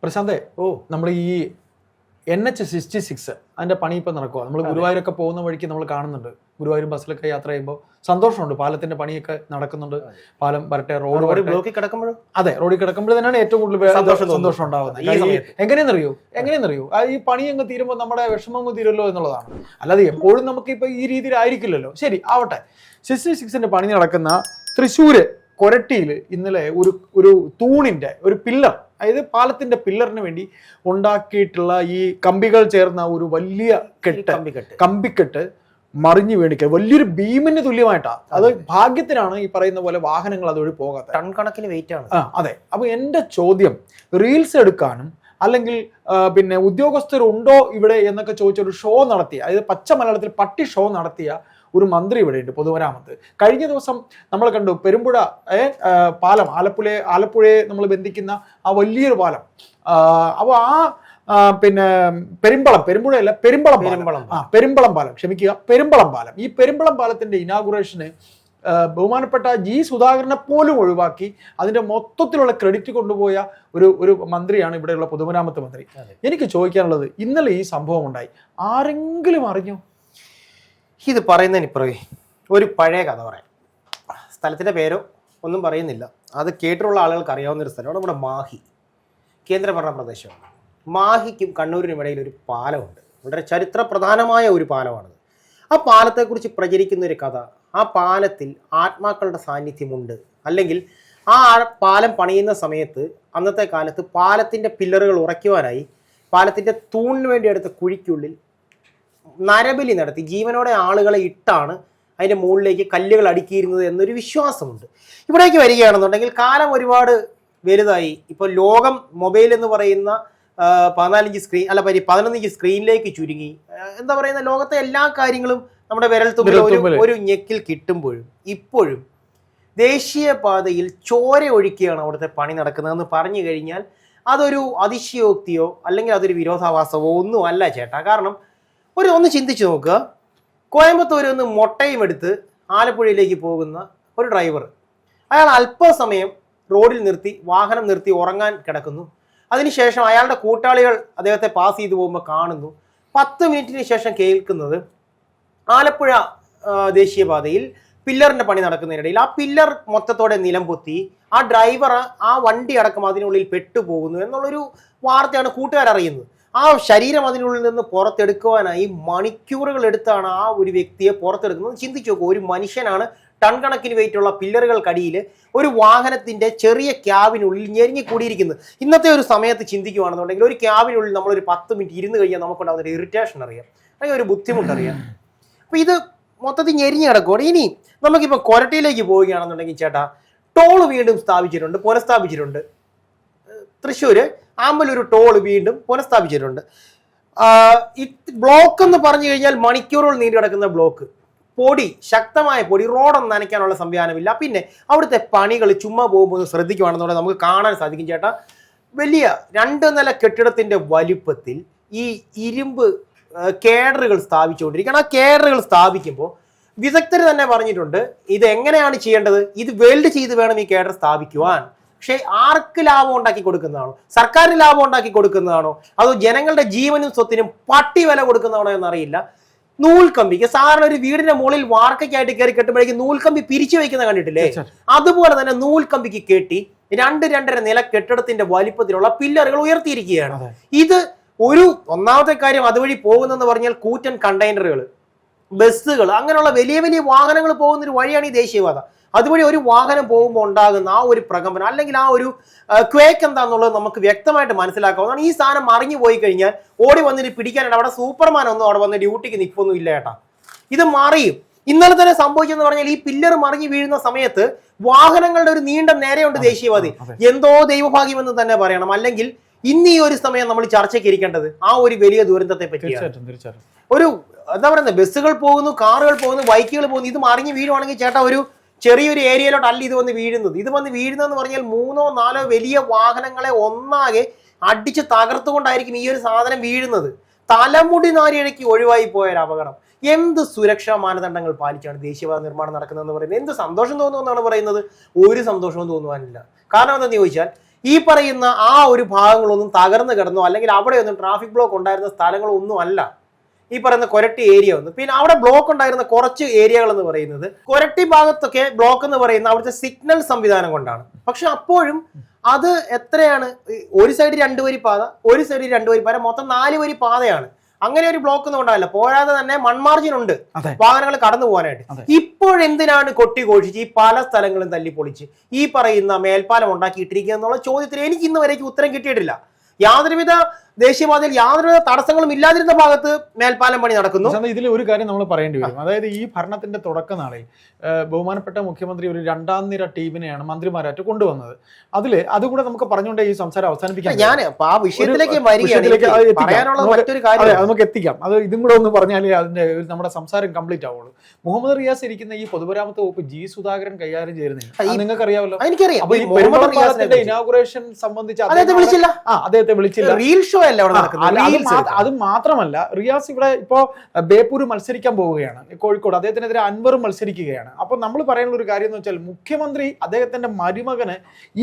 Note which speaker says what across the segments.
Speaker 1: പ്രശാന്തേ, നമ്മൾ ഈ NH-66 അതിന്റെ പണി ഇപ്പൊ നടക്കുക. നമ്മൾ ഗുരുവായൂരൊക്കെ പോകുന്ന വഴിക്ക് നമ്മൾ കാണുന്നുണ്ട്. ഗുരുവായൂർ ബസ്സിലൊക്കെ യാത്ര ചെയ്യുമ്പോൾ സന്തോഷമുണ്ട്. പാലത്തിന്റെ പണിയൊക്കെ നടക്കുന്നുണ്ട്. പാലം വരട്ടെ, റോഡ്
Speaker 2: ബ്ലോക്കിൽ കിടക്കുമ്പോഴും
Speaker 1: അതെ, റോഡിൽ കിടക്കുമ്പോൾ തന്നെയാണ് ഏറ്റവും കൂടുതൽ സന്തോഷം ഉണ്ടാവുന്നത്. എങ്ങനെയെന്നറിയോ ഈ പണി അങ്ങ് തീരുമ്പോൾ നമ്മുടെ വിഷമം അങ്ങ് തീരുമല്ലോ എന്നുള്ളതാണ്. അല്ലാതെ എപ്പോഴും നമുക്ക് ഇപ്പൊ ഈ രീതിയിലായിരിക്കില്ലല്ലോ. ശരി ആവട്ടെ. 66ന്റെ പണി നടക്കുന്ന തൃശ്ശൂര് കൊരട്ടിയിൽ ഇന്നലെ ഒരു തൂണിന്റെ ഒരു പില്ലർ, അതായത് പാലത്തിന്റെ പില്ലറിന് വേണ്ടി ഉണ്ടാക്കിയിട്ടുള്ള ഈ കമ്പികൾ ചേർന്ന ഒരു വലിയ കമ്പിക്കെട്ട് മറിഞ്ഞു വീണിക്കുക. വലിയൊരു ഭീമിന് തുല്യമായിട്ടാണ്. അത് ഭാഗ്യത്തിനാണ് ഈ പറയുന്ന പോലെ വാഹനങ്ങൾ അതുവഴി പോകാത്തത്.
Speaker 2: ടൺ കണക്കിന് വെയിറ്റ് ആണ്.
Speaker 1: അതെ. അപ്പൊ എന്റെ ചോദ്യം, റീൽസ് എടുക്കാനും അല്ലെങ്കിൽ പിന്നെ ഉദ്യോഗസ്ഥരുണ്ടോ ഇവിടെ എന്നൊക്കെ ചോദിച്ച ഒരു ഷോ നടത്തിയ, അതായത് പച്ച മലയാളത്തിൽ പട്ടി ഷോ നടത്തിയ ഒരു മന്ത്രി ഇവിടെയുണ്ട്, പൊതുമരാമത്ത്. കഴിഞ്ഞ ദിവസം നമ്മൾ കണ്ടു പെരുമ്പുഴ പാലം, ആലപ്പുഴയെ നമ്മൾ ബന്ധിക്കുന്ന ആ വലിയൊരു പാലം. അപ്പോൾ പിന്നെ പെരുമ്പുഴയല്ല, പെരുമ്പളം പാലം, ക്ഷമിക്കുക, പെരുമ്പളം പാലം. ഈ പെരുമ്പളം പാലത്തിന്റെ ഇനാഗുറേഷന് ബഹുമാനപ്പെട്ട G. സുധാകരനെ പോലും ഒഴിവാക്കി അതിന്റെ മൊത്തത്തിലുള്ള ക്രെഡിറ്റ് കൊണ്ടുപോയ ഒരു മന്ത്രിയാണ് ഇവിടെയുള്ള പൊതുമരാമത്ത് മന്ത്രി. എനിക്ക് ചോദിക്കാനുള്ളത്, ഇന്നലെ ഈ സംഭവം ഉണ്ടായി, ആരെങ്കിലും അറിഞ്ഞോ?
Speaker 2: ഇത് പറയുന്നതിനിപ്പുറമേ ഒരു പഴയ കഥ പറയാം. സ്ഥലത്തിൻ്റെ പേരോ ഒന്നും പറയുന്നില്ല, അത് കേട്ടിട്ടുള്ള ആളുകൾക്ക് അറിയാവുന്ന ഒരു സ്ഥലമാണ് നമ്മുടെ മാഹി, കേന്ദ്രഭരണ പ്രദേശമാണ്. മാഹിക്കും കണ്ണൂരിനും ഇടയിൽ ഒരു പാലമുണ്ട്. വളരെ ചരിത്ര പ്രധാനമായ ഒരു പാലമാണത്. ആ പാലത്തെക്കുറിച്ച് പ്രചരിക്കുന്ന ഒരു കഥ, ആ പാലത്തിൽ ആത്മാക്കളുടെ സാന്നിധ്യമുണ്ട്, അല്ലെങ്കിൽ ആ പാലം പണിയുന്ന സമയത്ത് അന്നത്തെ കാലത്ത് പാലത്തിൻ്റെ പില്ലറുകൾ ഉറയ്ക്കുവാനായി പാലത്തിൻ്റെ തൂണിന് വേണ്ടി എടുത്ത കുഴിക്കുള്ളിൽ നരബലി നടത്തി ജീവനോടെ ആളുകളെ ഇട്ടാണ് അതിൻ്റെ മുകളിലേക്ക് കല്ലുകൾ അടുക്കിയിരുന്നത് എന്നൊരു വിശ്വാസമുണ്ട്. ഇവിടേക്ക് വരികയാണെന്നുണ്ടെങ്കിൽ കാലം ഒരുപാട് വലുതായി. ഇപ്പോൾ ലോകം മൊബൈൽ എന്ന് പറയുന്ന 14 ഇഞ്ച് സ്ക്രീൻ, അല്ല 11 ഇഞ്ച് സ്ക്രീനിലേക്ക് ചുരുങ്ങി. എന്താ പറയുന്ന, ലോകത്തെ എല്ലാ കാര്യങ്ങളും നമ്മുടെ വിരൽത്തുമ്പിൽ ഒരു ഞെക്കിൽ കിട്ടുമ്പോഴും ഇപ്പോഴും ദേശീയപാതയിൽ ചോര ഒഴുക്കിയാണ് അവിടുത്തെ പണി നടക്കുന്നതെന്ന് പറഞ്ഞു കഴിഞ്ഞാൽ അതൊരു അതിശയോക്തിയോ അല്ലെങ്കിൽ അതൊരു വിരോധാഭാസമോ ഒന്നും അല്ല ചേട്ടാ. കാരണം ഒന്ന് ചിന്തിച്ച് നോക്കുക. കോയമ്പത്തൂർ നിന്ന് മുട്ടയും എടുത്ത് ആലപ്പുഴയിലേക്ക് പോകുന്ന ഒരു ഡ്രൈവർ, അയാൾ അല്പസമയം റോഡിൽ നിർത്തി വാഹനം നിർത്തി ഉറങ്ങാൻ കിടക്കുന്നു. അതിനുശേഷം അയാളുടെ കൂട്ടാളികൾ അദ്ദേഹത്തെ പാസ് ചെയ്തു പോകുമ്പോൾ കാണുന്നു. 10 മിനിറ്റിന് ശേഷം കേൾക്കുന്നത് ആലപ്പുഴ ദേശീയപാതയിൽ പില്ലറിന്റെ പണി നടക്കുന്നതിനിടയിൽ ആ പില്ലർ മൊത്തത്തോടെ നിലം പൊത്തി ആ ഡ്രൈവർ ആ വണ്ടി അടക്കം അതിനുള്ളിൽ പെട്ടുപോകുന്നു എന്നുള്ളൊരു വാർത്തയാണ് കൂട്ടുകാർ അറിയുന്നത്. ആ ശരീരം അതിനുള്ളിൽ നിന്ന് പുറത്തെടുക്കുവാനായി മണിക്കൂറുകൾ എടുത്താണ് ആ ഒരു വ്യക്തിയെ പുറത്തെടുക്കുന്നത്. ചിന്തിച്ചു നോക്കൂ, ഒരു മനുഷ്യനാണ് ടൺ കണക്കിന് വെയിറ്റുള്ള പില്ലറുകൾക്കടിയിൽ ഒരു വാഹനത്തിന്റെ ചെറിയ ക്യാബിനുള്ളിൽ ഞെരിഞ്ഞു കൂടിയിരിക്കുന്നത്. ഇന്നത്തെ ഒരു സമയത്ത് ചിന്തിക്കുകയാണെന്നുണ്ടെങ്കിൽ ഒരു ക്യാബിനുള്ളിൽ നമ്മളൊരു 10 മിനിറ്റ് ഇരുന്ന് കഴിഞ്ഞാൽ നമുക്കുണ്ടാകുന്ന ഒരു ഇറിറ്റേഷൻ അറിയാം, അല്ലെങ്കിൽ ഒരു ബുദ്ധിമുട്ടറിയാം. അപ്പൊ ഇത് മൊത്തത്തിൽ ഞെരിഞ്ഞ് കിടക്കുകയാണ്. ഇനി നമുക്കിപ്പോൾ കൊരട്ടിയിലേക്ക് പോവുകയാണെന്നുണ്ടെങ്കിൽ ചേട്ടാ, ടോൾ വീണ്ടും പുനഃസ്ഥാപിച്ചിട്ടുണ്ട്. തൃശ്ശൂര് ആമ്പലൂർ ടോൾ വീണ്ടും പുനഃസ്ഥാപിച്ചിട്ടുണ്ട്. ബ്ലോക്ക് എന്ന് പറഞ്ഞു കഴിഞ്ഞാൽ മണിക്കൂറുകൾ നീണ്ടു കിടക്കുന്ന ബ്ലോക്ക്, ശക്തമായ പൊടി, റോഡൊന്നും നനയ്ക്കാനുള്ള സംവിധാനമില്ല. പിന്നെ അവിടുത്തെ പണികൾ ചുമ്മാ പോകുമ്പോൾ ശ്രദ്ധിക്കുകയാണെന്നുണ്ടെങ്കിൽ നമുക്ക് കാണാൻ സാധിക്കും ചേട്ടാ, വലിയ 2 നില കെട്ടിടത്തിന്റെ വലിപ്പത്തിൽ ഈ ഇരുമ്പ് കേഡറുകൾ സ്ഥാപിച്ചുകൊണ്ടിരിക്കുകയാണ്. ആ കേഡറുകൾ സ്ഥാപിക്കുമ്പോൾ വിദഗ്ധർ തന്നെ പറഞ്ഞിട്ടുണ്ട് ഇത് എങ്ങനെയാണ് ചെയ്യേണ്ടത്, ഇത് വെൽഡ് ചെയ്ത് വേണം ഈ കേഡർ സ്ഥാപിക്കുവാൻ. പക്ഷേ ആർക്ക് ലാഭം ഉണ്ടാക്കി കൊടുക്കുന്നതാണോ, സർക്കാരിന് ലാഭം ഉണ്ടാക്കി കൊടുക്കുന്നതാണോ, അതോ ജനങ്ങളുടെ ജീവനും സ്വത്തിനും പട്ടി വില കൊടുക്കുന്നതാണോ എന്നറിയില്ല. നൂൽക്കമ്പിക്ക് സാധാരണ ഒരു വീടിന്റെ മുകളിൽ വാർക്കയ്ക്കായിട്ട് കയറി കെട്ടുമ്പോഴേക്കും നൂൽക്കമ്പി പിരിച്ചു വയ്ക്കുന്ന കണ്ടിട്ടില്ലേ? അതുപോലെ തന്നെ നൂൽക്കമ്പിക്ക് കെട്ടി 2-2.5 നില കെട്ടിടത്തിന്റെ വലിപ്പത്തിലുള്ള പില്ലറുകൾ ഉയർത്തിയിരിക്കുകയാണ്. ഇത് ഒന്നാമത്തെ കാര്യം, അതുവഴി പോകുന്നെന്ന് പറഞ്ഞാൽ കൂറ്റൻ കണ്ടെയ്നറുകൾ, ബസ്സുകൾ, അങ്ങനെയുള്ള വലിയ വലിയ വാഹനങ്ങൾ പോകുന്ന ഒരു വഴിയാണ് ഈ ദേശീയപാത. അതുവഴി ഒരു വാഹനം പോകുമ്പോൾ ഉണ്ടാകുന്ന ആ ഒരു പ്രകമ്പനം അല്ലെങ്കിൽ ആ ഒരു ക്വേക്ക് എന്താണെന്നുള്ളത് നമുക്ക് വ്യക്തമായിട്ട് മനസ്സിലാക്കാവുന്നതാണ്. ഈ സാധനം മറിഞ്ഞു പോയി കഴിഞ്ഞാൽ ഓടി വന്നിട്ട് പിടിക്കാനായിട്ട് അവിടെ സൂപ്പർമാൻ ഒന്നും അവിടെ വന്ന് ഡ്യൂട്ടിക്ക് നിൽപ്പൊന്നും ഇല്ല ചേട്ടാ. ഇത് മറിയും. ഇന്നലെ തന്നെ സംഭവിച്ചെന്ന് പറഞ്ഞാൽ ഈ പില്ലർ മറിഞ്ഞു വീഴുന്ന സമയത്ത് വാഹനങ്ങളുടെ ഒരു നീണ്ട നേരെയുണ്ട് ദേശീയപാതയിൽ. എന്തോ ദൈവഭാഗ്യമെന്ന് തന്നെ പറയണം. അല്ലെങ്കിൽ ഇന്ന് ഈ ഒരു സമയം നമ്മൾ ചർച്ചയ്ക്ക് ഇരിക്കേണ്ടത് ആ ഒരു വലിയ ദുരന്തത്തെ പറ്റിയാണ്. എന്താ പറയുന്നത്, ബസ്സുകൾ പോകുന്നു, കാറുകൾ പോകുന്നു, ബൈക്കുകൾ പോകുന്നു. ഇത് മറിഞ്ഞു വീഴുവാണെങ്കിൽ ചേട്ടാ ഒരു ചെറിയൊരു ഏരിയയിലോട്ട് അല്ല ഇത് വന്ന് വീഴുന്നത്. ഇത് വന്ന് വീഴുന്നതെന്ന് പറഞ്ഞാൽ 3-4 വലിയ വാഹനങ്ങളെ ഒന്നാകെ അടിച്ച് തകർത്തുകൊണ്ടായിരിക്കും ഈ ഒരു സാധനം വീഴുന്നത്. തലമുടി നാരിഴയ്ക്ക് ഒഴിവായി പോയൊരു അപകടം. എന്ത് സുരക്ഷാ മാനദണ്ഡങ്ങൾ പാലിച്ചാണ് ദേശീയപാത നിർമ്മാണം നടക്കുന്നതെന്ന് പറയുന്നത്. എന്ത് സന്തോഷം തോന്നുമെന്നാണ് പറയുന്നത്? ഒരു സന്തോഷവും തോന്നുവാനില്ല. കാരണം എന്താണെന്ന് ചോദിച്ചാൽ ഈ പറയുന്ന ആ ഒരു ഭാഗങ്ങളൊന്നും തകർന്നു കിടന്നോ അല്ലെങ്കിൽ അവിടെയൊന്നും ട്രാഫിക് ബ്ലോക്ക് ഉണ്ടായിരുന്ന സ്ഥലങ്ങളൊന്നും അല്ല ഈ പറയുന്ന കൊരട്ടി ഏരിയ ഒന്ന്. പിന്നെ അവിടെ ബ്ലോക്ക് ഉണ്ടായിരുന്ന കുറച്ച് ഏരിയകൾ എന്ന് പറയുന്നത് കൊരട്ടി ഭാഗത്തൊക്കെ ബ്ലോക്ക് എന്ന് പറയുന്ന അവിടുത്തെ സിഗ്നൽ സംവിധാനം കൊണ്ടാണ്. പക്ഷെ അപ്പോഴും അത് എത്രയാണ്, ഒരു സൈഡ് 2 വരി പാത, ഒരു സൈഡ് 2 വരി പാത, മൊത്തം 4 വരി പാതയാണ്. അങ്ങനെ ഒരു ബ്ലോക്ക് ഒന്നും ഉണ്ടാവില്ല. പോരാതെ തന്നെ മൺമാർജിൻ ഉണ്ട് വാഹനങ്ങൾ കടന്നു പോകാനായിട്ട്. ഇപ്പോഴെന്തിനാണ് കൊട്ടിഘോഷിച്ച് ഈ പല സ്ഥലങ്ങളും തല്ലിപ്പൊളിച്ച് ഈ പറയുന്ന മേൽപ്പാലം ഉണ്ടാക്കിയിട്ടിരിക്കുക എന്നുള്ള ചോദ്യത്തിന് എനിക്ക് ഇന്ന് വരേക്കും ഉത്തരം കിട്ടിയിട്ടില്ല. യാതൊരുവിധ ദേശീയപാതയിൽ യാതൊരുവിധ തടസ്സങ്ങളും ഇല്ലാതിരുന്ന ഭാഗത്ത് മേൽപ്പാലം പണി നടക്കുന്നു.
Speaker 1: ഇതിൽ ഒരു കാര്യം നമ്മൾ പറയേണ്ടി വരും. അതായത് ഈ ഭരണത്തിന്റെ തുടക്ക നാളിൽ ബഹുമാനപ്പെട്ട മുഖ്യമന്ത്രി ഒരു 2ാം നിര ടീമിനെയാണ് മന്ത്രിമാരായിട്ട് കൊണ്ടുവന്നത്. അതുകൂടെ നമുക്ക് പറഞ്ഞുകൊണ്ട് ഈ സംസാരം അവസാനിപ്പിക്കാം.
Speaker 2: ഞാൻ ആ വിഷയത്തിലേക്ക്
Speaker 1: നമുക്ക് എത്തിക്കാം. അത് ഇതും കൂടെ ഒന്ന് പറഞ്ഞാലേ അതിന്റെ നമ്മുടെ സംസാരം കംപ്ലീറ്റ് ആവുള്ളൂ. മുഹമ്മദ് റിയാസ് ഇരിക്കുന്ന ഈ പൊതുമരാമത്ത് വകുപ്പ് ജി സുധാകരൻ കൈകാര്യം ചെയ്യുന്നില്ല, നിങ്ങൾക്ക് അറിയാമല്ലോ.
Speaker 2: എനിക്കറിയാം.
Speaker 1: ഇനാഗുറേഷൻ സംബന്ധിച്ച്
Speaker 2: അദ്ദേഹത്തെ വിളിച്ചില്ല. റീൽ ഷോ അല്ല അവിടെ നടക്കുന്നത്.
Speaker 1: അത് മാത്രമല്ല, റിയാസ് ഇവിടെ ഇപ്പോ ബേപ്പൂർ മത്സരിക്കാൻ പോവുകയാണ്, കോഴിക്കോട്. അദ്ദേഹത്തിനെതിരെ അൻവർ മത്സരിക്കുകയാണ്. അപ്പൊ നമ്മൾ പറയാനുള്ള ഒരു കാര്യം എന്ന് വെച്ചാൽ മുഖ്യമന്ത്രി അദ്ദേഹത്തിന്റെ മരുമകന്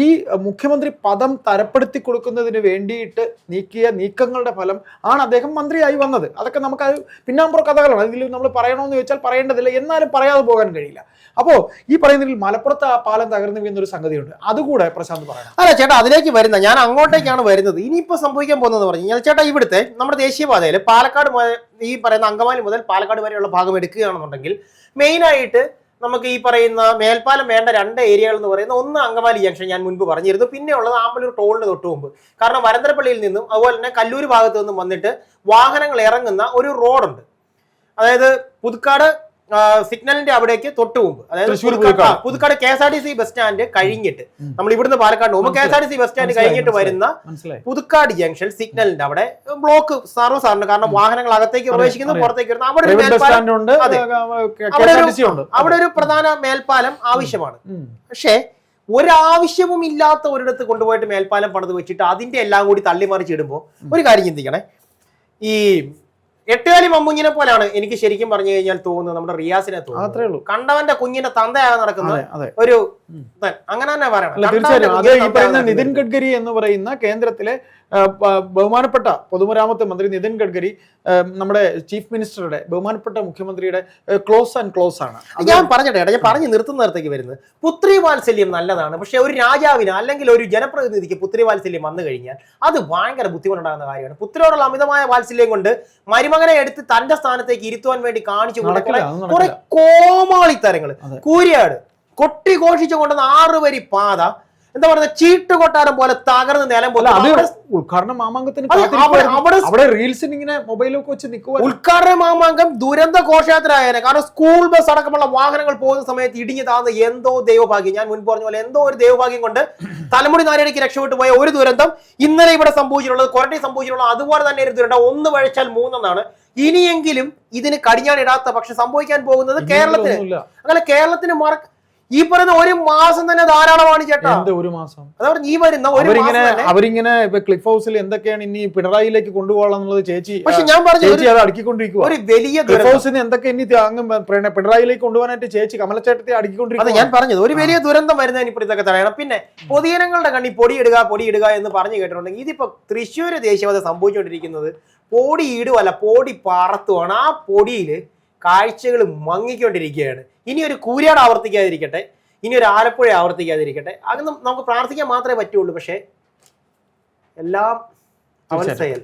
Speaker 1: ഈ മുഖ്യമന്ത്രി പദം തരപ്പെടുത്തി കൊടുക്കുന്നതിന് വേണ്ടിയിട്ട് നീക്കിയ നീക്കങ്ങളുടെ ഫലം ആണ് അദ്ദേഹം മന്ത്രിയായി വന്നത്. അതൊക്കെ നമുക്ക് പിന്നാമ്പുറ കഥകളാണ്. ഇതിൽ നമ്മൾ പറയണമെന്ന് ചോദിച്ചാൽ പറയേണ്ടതില്ല, എന്നാലും പറയാതെ പോകാൻ കഴിയില്ല. അപ്പോ ഈ പറയുന്നതിൽ മലപ്പുറത്ത് ആ പാലം തകർന്നു വീഴുന്നൊരു സംഗതിയുണ്ട്, അതുകൂടെ പ്രശാന്ത് പറയണം.
Speaker 2: അല്ല ചേട്ടാ, അതിലേക്ക് വരുന്ന ഞാൻ അങ്ങോട്ടേക്കാണ് വരുന്നത്. ഇനിയിപ്പോ സംഭവിക്കാൻ പോകുന്നത് പറഞ്ഞു കഴിഞ്ഞാൽ ചേട്ടാ, ഇവിടുത്തെ നമ്മുടെ ദേശീയപാതയിൽ പാലക്കാട് ഈ പറയുന്ന അങ്കമാലി മുതൽ പാലക്കാട് വരെയുള്ള ഭാഗം എടുക്കുകയാണെന്നുണ്ടെങ്കിൽ മെയിനായിട്ട് നമുക്ക് ഈ പറയുന്ന മേൽപ്പാലം വേണ്ട 2 ഏരിയകൾ എന്ന് പറയുന്ന ഒന്ന് അങ്കമാലി ജംഗ്ഷൻ ഞാൻ മുൻപ് പറഞ്ഞിരുന്നു. പിന്നെ ഉള്ളത് ആമ്പലൂർ ടോളിന് തൊട്ട് മുമ്പ്. കാരണം വരന്തരപ്പള്ളിയിൽ നിന്നും അതുപോലെ തന്നെ കല്ലൂർ ഭാഗത്തു നിന്നും വന്നിട്ട് വാഹനങ്ങൾ ഇറങ്ങുന്ന ഒരു റോഡുണ്ട്. അതായത് പുതുക്കാട് സിഗ്നലിന്റെ അവിടേക്ക് തൊട്ട് മുമ്പ്, അതായത് പുതുക്കാട് KSRTC ബസ് സ്റ്റാൻഡ് കഴിഞ്ഞിട്ട് നമ്മൾ ഇവിടുന്ന് പാലക്കാട് പോകുമ്പോൾ KSRTC ബസ് സ്റ്റാൻഡ് കഴിഞ്ഞിട്ട് വരുന്ന പുതുക്കാട് ജംഗ്ഷൻ സിഗ്നലിന്റെ അവിടെ ബ്ലോക്ക് സർവ്വസാധാരണ. കാരണം വാഹനങ്ങൾ അകത്തേക്ക് പ്രവേശിക്കുന്നു, പുറത്തേക്ക് വരുന്നു. അവിടെ ഒരു പ്രധാന മേൽപ്പാലം ആവശ്യമാണ്. പക്ഷേ ഒരാവശ്യവും ഇല്ലാത്ത ഒരിടത്ത് കൊണ്ടുപോയിട്ട് മേൽപ്പാലം പണിത് വെച്ചിട്ട് അതിന്റെ എല്ലാം കൂടി തള്ളിമറിച്ചിടുമ്പോൾ ഒരു കാര്യം ചിന്തിക്കണേ. ഈ എട്ടുകാലി മമ്മൂഞ്ഞിനെ പോലാണ് എനിക്ക് ശരിക്കും പറഞ്ഞു കഴിഞ്ഞാൽ തോന്നുന്നത് നമ്മുടെ റിയാസിനെ തോന്നുന്നു. കണ്ടവന്റെ കുഞ്ഞിന്റെ തന്തയാകാൻ നടക്കുന്ന ഒരു അങ്ങനെ തന്നെ പറയണം.
Speaker 1: നിതിൻ ഗഡ്കരി എന്ന് പറയുന്ന കേന്ദ്രത്തിലെ ബഹുമാനപ്പെട്ട പൊതുമരാമത്ത് മന്ത്രി നിതിൻ ഗഡ്കരി നമ്മുടെ ചീഫ് മിനിസ്റ്ററുടെ ബഹുമാനപ്പെട്ട മുഖ്യമന്ത്രിയുടെ ക്ലോസ് ആണ്.
Speaker 2: ഞാൻ പറഞ്ഞിട്ടെ, ഞാൻ പറഞ്ഞു നിർത്തുന്നിടത്തേക്ക് വരുന്നത് പുത്രി വാത്സല്യം നല്ലതാണ്. പക്ഷെ ഒരു രാജാവിന് അല്ലെങ്കിൽ ഒരു ജനപ്രതിനിധിക്ക് പുത്രി വാത്സല്യം വന്നു കഴിഞ്ഞാൽ അത് ഭയങ്കര ബുദ്ധിമുട്ടുണ്ടാകുന്ന കാര്യമാണ്. പുത്രിയോടുള്ള അമിതമായ വാത്സല്യം കൊണ്ട് മരുമകനെ എടുത്ത് തന്റെ സ്ഥാനത്തേക്ക് ഇരുത്തുവാൻ വേണ്ടി കാണിച്ചു കുറെ കോമാളിത്തരങ്ങൾ. കൂരിയാട് കൊട്ടിഘോഷിച്ചു കൊണ്ടുവന്ന 6 വരി പാത എന്താ പറയുക, ചീട്ടുകൊട്ടാരം പോലെ തകർന്ന് നിലം പോലെ.
Speaker 1: ഉദ്ഘാടന മാമാങ്കത്തിന്
Speaker 2: ഉദ്ഘാടന മാമാങ്കം ദുരന്ത ഘോഷയാത്രയായ. കാരണം സ്കൂൾ ബസ് അടക്കമുള്ള വാഹനങ്ങൾ പോകുന്ന സമയത്ത് ഇടിഞ്ഞു താഴ്ന്ന എന്തോ ദൈവഭാഗ്യം, ഞാൻ മുൻപ് പറഞ്ഞ പോലെ എന്തോ ഒരു ദൈവഭാഗ്യം കൊണ്ട് തലമുടി നാരടിക്ക് രക്ഷപ്പെട്ടു പോയ ഒരു ദുരന്തം ഇന്നലെ ഇവിടെ സംഭവിച്ചിട്ടുള്ളത്, കൊരട്ടി സംഭവിച്ചിട്ടുള്ളത് അതുപോലെ തന്നെ ഒരു ദുരന്തം. 1 വഴിച്ചാൽ 3 എന്നാണ്. ഇനിയെങ്കിലും ഇതിന് കടിഞ്ഞാണിടാത്ത പക്ഷെ സംഭവിക്കാൻ പോകുന്നത് കേരളത്തിന്. അങ്ങനെ കേരളത്തിന് ഈ പറയുന്ന 1 മാസം തന്നെ ധാരാളമാണ് ചേട്ടാ.
Speaker 1: ഒരു മാസം
Speaker 2: ഈ വരുന്ന
Speaker 1: അവരിങ്ങനെ ക്ലിഫ് ഹൗസിൽ എന്തൊക്കെയാണ് ഇനി പിണറായിലേക്ക് കൊണ്ടുപോകാന്നുള്ളത് ചേച്ചി.
Speaker 2: പക്ഷെ ഞാൻ പറഞ്ഞു
Speaker 1: അത് അടുക്കിക്കൊണ്ടിരിക്കുക.
Speaker 2: ഒരു വലിയ
Speaker 1: ക്ലിഫ് ഹൗസിന് എന്തൊക്കെ ഇനി പിണറായിലേക്ക് കൊണ്ടുപോകാനായിട്ട് ചേച്ചി കമലച്ചേട്ടത്തെ അടുക്കിക്കൊണ്ടിരിക്കുക.
Speaker 2: ഞാൻ പറഞ്ഞത് ഒരു വലിയ ദുരന്തം വരുന്നതിന് ഇപ്പോൾ ഇതൊക്കെ തടയണം. പിന്നെ പൊതുജനങ്ങളുടെ കണ്ണി പൊടിയിടുക എന്ന് പറഞ്ഞു കേട്ടിട്ടുണ്ടെങ്കിൽ ഇതിപ്പോ തൃശ്ശൂർ ദേശീയപാത സംഭവിച്ചുകൊണ്ടിരിക്കുന്നത് പൊടിയിടുവല്ല, പൊടി പറത്തുവാണ്. ആ പൊടിയില് കാഴ്ചകൾ മങ്ങിക്കൊണ്ടിരിക്കുകയാണ്. ഇനി ഒരു കൂരിയാട് ആവർത്തിക്കാതിരിക്കട്ടെ, ഇനി ഒരു ആലപ്പുഴ ആവർത്തിക്കാതിരിക്കട്ടെ. അങ്ങനെ നമുക്ക് പ്രാർത്ഥിക്കാൻ മാത്രമേ പറ്റുള്ളൂ. പക്ഷെ എല്ലാം അവസ്ഥയിൽ